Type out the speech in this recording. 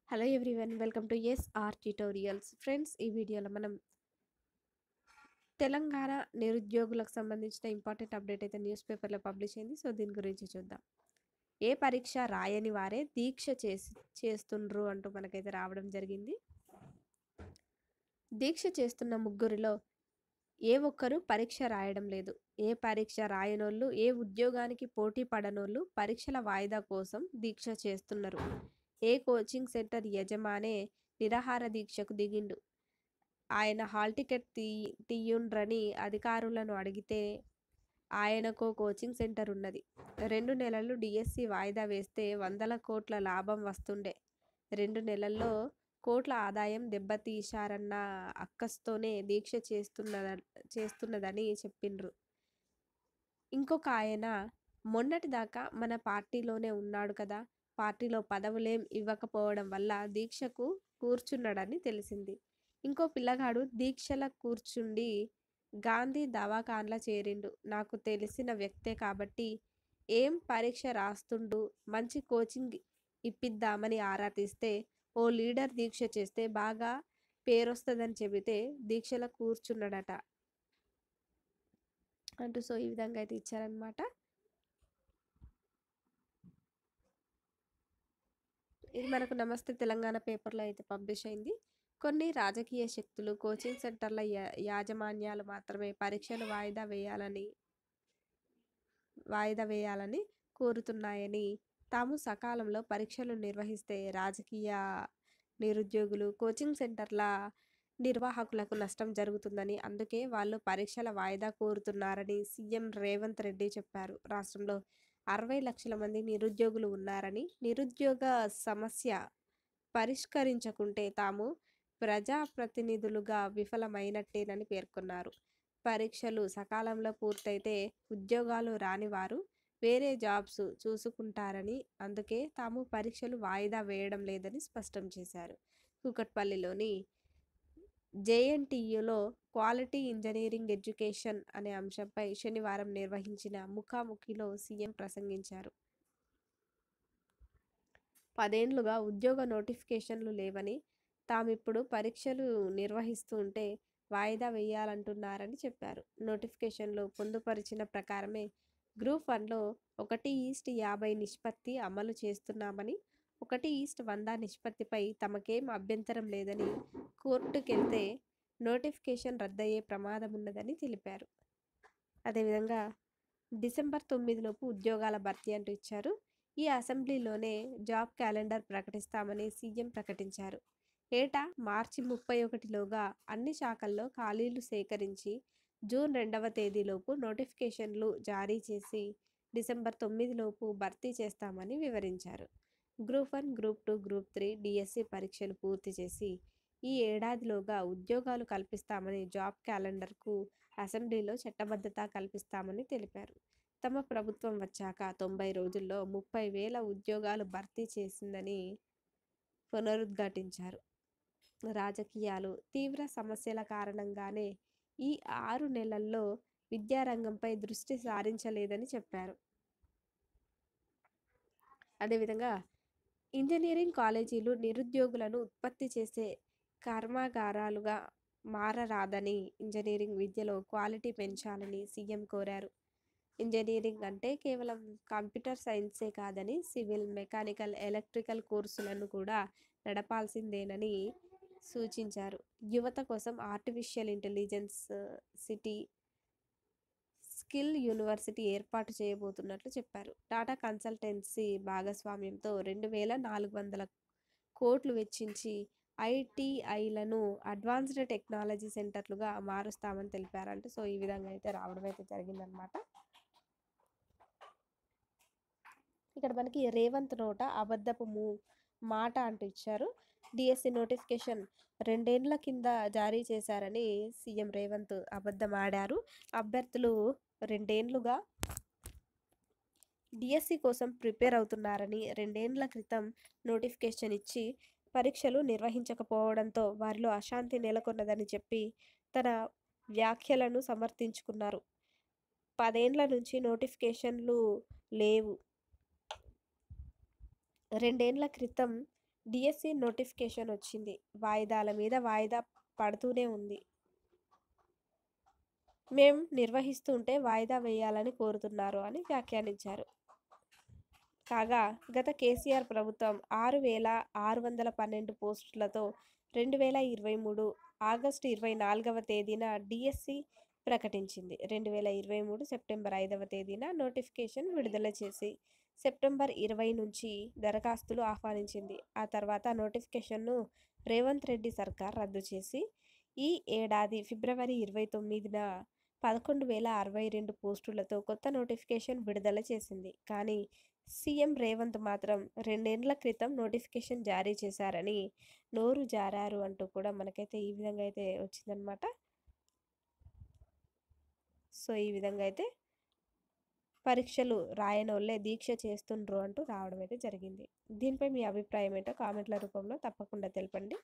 Hello everyone, welcome to SR tutorials. Friends, ఈ వీడియోలో మనం తెలంగాణ నిరుద్యోగులకు సంబంధించిన ఇంపార్టెంట్ అప్డేట్ అయితే న్యూస్ పేపర్లో పబ్లిష్ అయింది. సో దీని గురించి చూద్దాం. ఏ పరీక్ష రాయని వారే దీక్ష చేస్తుండ్రు అంటూ మనకైతే రావడం జరిగింది. దీక్ష చేస్తున్న ముగ్గురిలో ఏ ఒక్కరు పరీక్ష రాయడం లేదు. ఏ పరీక్ష రాయనోళ్ళు, ఏ ఉద్యోగానికి పోటీ పడనోళ్ళు పరీక్షల వాయిదా కోసం దీక్ష చేస్తున్నారు. ఏ కోచింగ్ సెంటర్ యజమానే నిరాహార దీక్షకు దిగిండు. ఆయన హాల్ టికెట్ తీయుండ్రని అధికారులను అడిగితే ఆయనకో కోచింగ్ సెంటర్ ఉన్నది. 2 నెలలు డిఎస్సి వాయిదా వేస్తే వందల కోట్ల లాభం వస్తుండే. 2 నెలల్లో కోట్ల ఆదాయం దెబ్బతీశారన్న అక్కస్తోనే దీక్ష చేస్తున్నదని చెప్పిండ్రు. ఇంకొక ఆయన, మొన్నటిదాకా మన పార్టీలోనే ఉన్నాడు కదా, పార్టీలో పదవులేం ఇవ్వకపోవడం వల్ల దీక్షకు కూర్చున్నాడని తెలిసింది. ఇంకో పిల్లగాడు దీక్షల కూర్చుండి గాంధీ దవాఖాన్ల చేరిండు. నాకు తెలిసిన వ్యక్తే కాబట్టి ఏం పరీక్ష రాస్తుండు, మంచి కోచింగ్ ఇప్పిద్దామని ఆరా తీస్తే ఓ లీడర్ దీక్ష చేస్తే బాగా పేరొస్తుందని చెబితే దీక్షల కూర్చున్నాడట అంటూ సో ఈ విధంగా అయితే ఇచ్చారనమాట. ఇది మనకు నమస్తే తెలంగాణ పేపర్లో అయితే పబ్లిష్ అయింది. కొన్ని రాజకీయ శక్తులు కోచింగ్ సెంటర్ల యాజమాన్యాలు మాత్రమే పరీక్షలు వాయిదా వేయాలని కోరుతున్నాయని, తాము సకాలంలో పరీక్షలు నిర్వహిస్తే రాజకీయ, నిరుద్యోగులు, కోచింగ్ సెంటర్ల నిర్వాహకులకు నష్టం జరుగుతుందని, అందుకే వాళ్ళు పరీక్షల వాయిదా కోరుతున్నారని సీఎం రేవంత్ రెడ్డి చెప్పారు. రాష్ట్రంలో 60 లక్షల మంది నిరుద్యోగులు ఉన్నారని, నిరుద్యోగ సమస్య పరిష్కరించకుంటే తాము ప్రజాప్రతినిధులుగా విఫలమైనట్టేనని పేర్కొన్నారు. పరీక్షలు సకాలంలో పూర్తయితే ఉద్యోగాలు రాని వారు వేరే జాబ్స్ చూసుకుంటారని, అందుకే తాము పరీక్షలు వాయిదా వేయడం లేదని స్పష్టం చేశారు. కూకట్పల్లిలోని జేఎన్టీయూలో క్వాలిటీ ఇంజనీరింగ్ ఎడ్యుకేషన్ అనే అంశంపై శనివారం నిర్వహించిన ముఖాముఖిలో సీఎం ప్రసంగించారు. 10 ఏళ్లుగా ఉద్యోగ నోటిఫికేషన్లు లేవని, తామిప్పుడు పరీక్షలు నిర్వహిస్తూ ఉంటే వాయిదా వేయాలంటున్నారని చెప్పారు. నోటిఫికేషన్లు పొందుపరిచిన ప్రకారమే గ్రూప్ 1లో 1:50 నిష్పత్తి అమలు చేస్తున్నామని, 1:100 నిష్పత్తిపై తమకేం అభ్యంతరం లేదని, కోర్టుకెళ్తే నోటిఫికేషన్ రద్దయ్యే ప్రమాదమున్నదని తెలిపారు. అదేవిధంగా డిసెంబర్ 9 లోపు ఉద్యోగాల భర్తీ అంటూ ఇచ్చారు. ఈ అసెంబ్లీలోనే జాబ్ క్యాలెండర్ ప్రకటిస్తామని సీఎం ప్రకటించారు. ఏటా మార్చి 31లోగా అన్ని శాఖల్లో ఖాళీలు సేకరించి జూన్ 2వ తేదీలోపు నోటిఫికేషన్లు జారీ చేసి డిసెంబర్ 9లోపు భర్తీ చేస్తామని వివరించారు. గ్రూప్ 1, గ్రూప్ 2, గ్రూప్ 3 డిఎస్సి పరీక్షలు పూర్తి చేసి ఈ ఏడాదిలోగా ఉద్యోగాలు కల్పిస్తామని, జాబ్ క్యాలెండర్కు అసెంబ్లీలో చట్టబద్ధత కల్పిస్తామని తెలిపారు. తమ ప్రభుత్వం వచ్చాక 90 రోజుల్లో 30,000 ఉద్యోగాలు భర్తీ చేసిందని పునరుద్ఘాటించారు. రాజకీయాలు, తీవ్ర సమస్యల కారణంగానే ఈ 6 నెలల్లో విద్యారంగంపై దృష్టి సారించలేదని చెప్పారు. అదేవిధంగా ఇంజనీరింగ్ కాలేజీలు నిరుద్యోగులను ఉత్పత్తి చేసే కర్మాగారాలుగా మారరాదని, ఇంజనీరింగ్ విద్యలో క్వాలిటీ పెంచాలని సీఎం కోరారు. ఇంజనీరింగ్ అంటే కేవలం కంప్యూటర్ సైన్సే కాదని, సివిల్, మెకానికల్, ఎలక్ట్రికల్ కోర్సులను కూడా నడపాల్సిందేనని సూచించారు. యువత కోసం artificial intelligence city, skill university ఏర్పాటు చేయబోతున్నట్లు చెప్పారు. టాటా కన్సల్టెన్సీ భాగస్వామ్యంతో 2,400 కోట్లు వెచ్చించి ఐటీఐలను అడ్వాన్స్డ్ టెక్నాలజీ సెంటర్లుగా మారుస్తామని తెలిపారంటే సో ఈ విధంగా అయితే రావడం అయితే జరిగిందనమాట. ఇక్కడ మనకి రేవంత్ నోట అబద్ధపు మాట అంటూ ఇచ్చారు. డిఎస్సి నోటిఫికేషన్ 2 ఏళ్ల కింద జారీ చేశారని సీఎం రేవంత్ అబద్ధం ఆడారు. అభ్యర్థులు 2 ఏళ్లుగా డిఎస్సి కోసం ప్రిపేర్ అవుతున్నారని, 2 ఏళ్ల క్రితం నోటిఫికేషన్ ఇచ్చి పరీక్షలు నిర్వహించకపోవడంతో వారిలో అశాంతి నెలకొన్నదని చెప్పి తన వ్యాఖ్యలను సమర్థించుకున్నారు. 10 ఏళ్ల నుంచి నోటిఫికేషన్లు లేవు. 2 ఏళ్ల క్రితం డిఎస్సి నోటిఫికేషన్ వచ్చింది. వాయిదాల మీద వాయిదా పడుతూనే ఉంది. మేం నిర్వహిస్తుంటే వాయిదా వేయాలని కోరుతున్నారు అని వ్యాఖ్యానించారు. కాగా గత కేసీఆర్ ప్రభుత్వం 6,612 పోస్టులతో 2023 ఆగస్టు 24వ తేదీన డిఎస్సి ప్రకటించింది. 2023 సెప్టెంబర్ 5వ తేదీన నోటిఫికేషన్ విడుదల చేసి సెప్టెంబర్ 20 నుంచి దరఖాస్తులు ఆహ్వానించింది. ఆ తర్వాత నోటిఫికేషన్ను రేవంత్ రెడ్డి సర్కార్ రద్దు చేసి ఈ ఏడాది ఫిబ్రవరి 29న 11,062 పోస్టులతో కొత్త నోటిఫికేషన్ విడుదల చేసింది. కానీ సీఎం రేవంత్ మాత్రం 2 ఏండ్ల క్రితం నోటిఫికేషన్ జారీ చేశారని నోరు జారారు అంటూ కూడా మనకైతే ఈ విధంగా అయితే వచ్చిందనమాట. సో ఈ విధంగా అయితే పరీక్షలు రాయనోళ్ళే దీక్ష చేస్తుండ్రు అంటూ రావడం అయితే జరిగింది. దీనిపై మీ అభిప్రాయం ఏంటో కామెంట్ల రూపంలో తప్పకుండా తెలపండి.